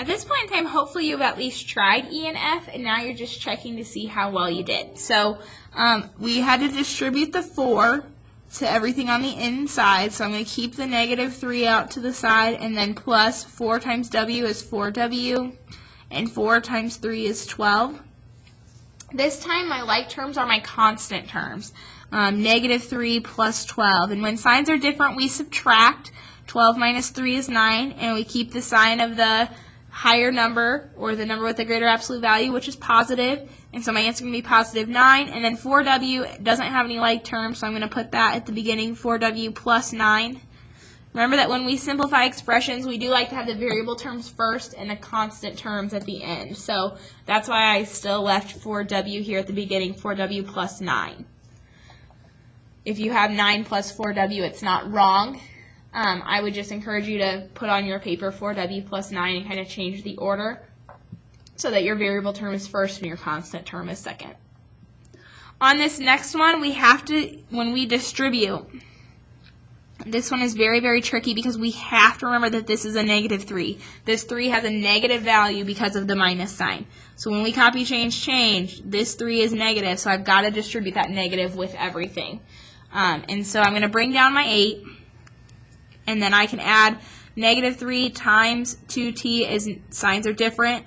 At this point in time, hopefully you've at least tried E and F, and now you're just checking to see how well you did. So we had to distribute the 4 to everything on the inside, so I'm going to keep the -3 out to the side, and then plus 4 times W is 4W, and 4 times 3 is 12. This time my like terms are my constant terms, -3 plus 12, and when signs are different we subtract. 12 minus 3 is 9, and we keep the sign of the higher number, or the number with the greater absolute value, which is positive, and so my answer is going to be positive 9, and then 4W doesn't have any like terms, so I'm going to put that at the beginning, 4W plus 9. Remember that when we simplify expressions, we do like to have the variable terms first and the constant terms at the end, so that's why I still left 4W here at the beginning, 4W plus 9. If you have 9 plus 4W, it's not wrong. I would just encourage you to put on your paper 4W plus 9 and kind of change the order so that your variable term is first and your constant term is second. On this next one, we have to, when we distribute, this one is very, very tricky because we have to remember that this is a -3. This 3 has a negative value because of the minus sign. So when we copy, change, this 3 is negative, so I've got to distribute that negative with everything. And so I'm going to bring down my 8. And then I can add -3 times 2t as signs are different.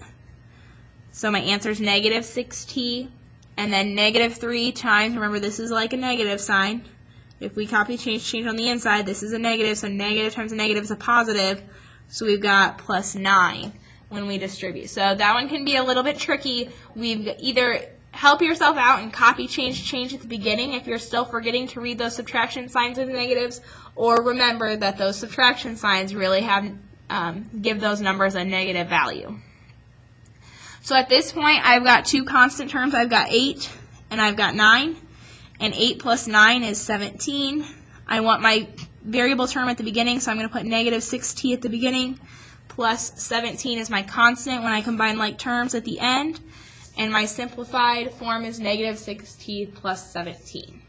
So my answer is -6t. And then -3 times, remember this is like a negative sign. If we copy, change on the inside, this is a negative, so negative times a negative is a positive. So we've got plus 9 when we distribute. So that one can be a little bit tricky. We've either help yourself out and copy, change at the beginning if you're still forgetting to read those subtraction signs with negatives, or remember that those subtraction signs really have give those numbers a negative value. So at this point, I've got 2 constant terms. I've got 8 and I've got 9, and 8 plus 9 is 17. I want my variable term at the beginning, so I'm going to put -6t at the beginning, plus 17 is my constant when I combine like terms at the end. And my simplified form is -6t plus 17.